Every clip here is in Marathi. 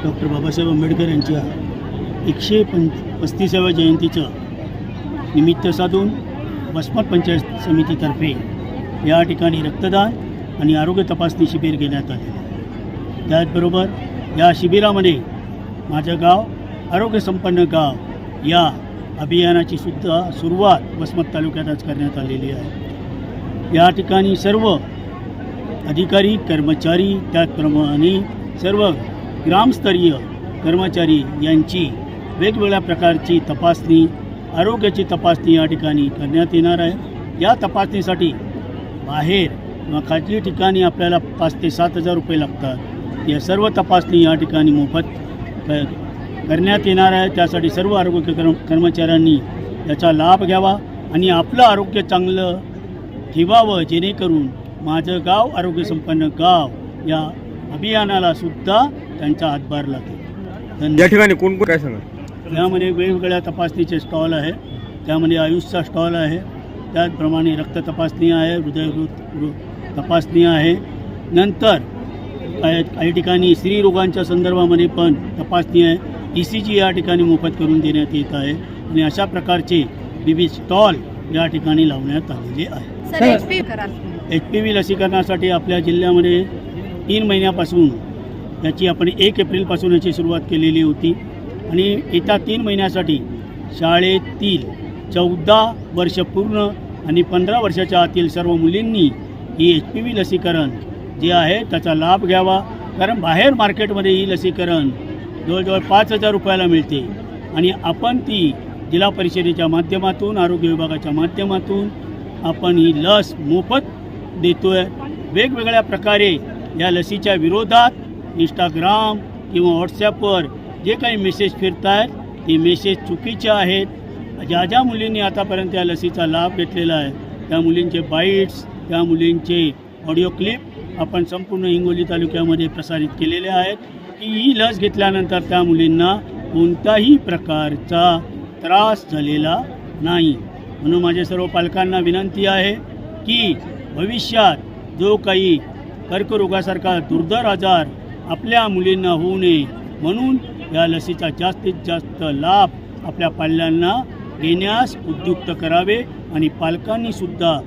डॉक्टर बाबासाहेब आंबेडकर यांच्या 135व्या जयंतीचं निमित्त साधून वसमत पंचायत समितीतर्फे या ठिकाणी रक्तदान आणि आरोग्य तपासणी शिबिर घेण्यात आले। त्याचबरोबर या शिबिरामध्ये माझं गाव आरोग्यसंपन्न गाव या अभियानाची सुद्धा सुरुवात वसमत तालुक्यात आज करण्यात आलेली आहे। या ठिकाणी सर्व अधिकारी कर्मचारी त्याचप्रमाणे सर्व ग्रामस्तरीय कर्मचारी यांची वेगवेगळ्या प्रकारची तपासणी आरोग्याची तपासणी या ठिकाणी करण्यात येणार आहे। या तपासणीसाठी बाहेर किंवा खाजगी ठिकाणी आपल्याला 5,000 ते 7,000 रुपये लागतात। या सर्व तपासणी या ठिकाणी मोफत करण्यात येणार आहे। त्यासाठी सर्व आरोग्य कर्मचाऱ्यांनी याचा लाभ घ्यावा आणि आपलं आरोग्य चांगलं ठेवावं, जेणेकरून माझं गाव आरोग्यसंपन्न गाव या अभियानाला सुद्धा त्यांचा हातभार लागेल। या ठिकाणी कोण कोण काय सांगा? यामध्ये वेगवेगळ्या तपासणीचे स्टॉल आहे, त्यामध्ये आयुषचा स्टॉल आहे, त्याचप्रमाणे रक्त तपासणी आहे, हृदय तपासणी आहे। नंतर काही ठिकाणी स्त्रीरोगांच्या संदर्भामध्ये पण तपासणी आहे। ECG या ठिकाणी मोफत करून देण्यात येत आहे आणि अशा प्रकारचे विविध स्टॉल या ठिकाणी लावण्यात आलेले आहे। HPV लसीकरणासाठी आपल्या जिल्ह्यामध्ये 3 महिन्यापासून याची आपण 1 एप्रिलपासून याची सुरुवात केलेली होती आणि येत्या 3 महिन्यासाठी शाळेतील 14 वर्ष पूर्ण आणि 15 वर्षाच्या आतील सर्व मुलींनी ही HPV लसीकरण जे आहे त्याचा लाभ घ्यावा। कारण बाहेर मार्केटमध्ये ही लसीकरण जवळजवळ 5,000 रुपयाला मिळते आणि आपण ती जिल्हा परिषदेच्या माध्यमातून आरोग्य विभागाच्या माध्यमातून आपण ही लस मोफत देतो आहे। वेगवेगळ्या प्रकारे या लसीच्या विरोधात इंस्टाग्राम किंवा व्हॉट्सॲपवर जे काही मेसेज फिरत आहेत ते मेसेज चुकीचे आहेत। ज्या मुलींनी आतापर्यंत या लसीचा लाभ घेतलेला आहे त्या मुलींचे बाईट्स त्या मुलींचे ऑडिओ क्लिप आपण संपूर्ण हिंगोली तालुक्यामध्ये प्रसारित केलेले आहेत की ही लस घेतल्यानंतर त्या मुलींना कोणत्याही प्रकारचा त्रास झालेला नाही। म्हणून माझ्या सर्व पालकांना विनंती आहे की भविष्यात जो काही कर्करोगासारखा दुर्धर आजार आपल्या मुलींना होऊ नये म्हणून या लसीचा जास्तीत जास्त लाभ आपल्या पाल्यांना घेण्यास उद्युक्त करावे आणि पालकांनीसुद्धा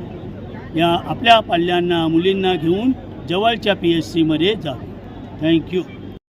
या आपल्या पाल्यांना मुलींना घेऊन जवळच्या PSCमध्ये जावे। थँक्यू।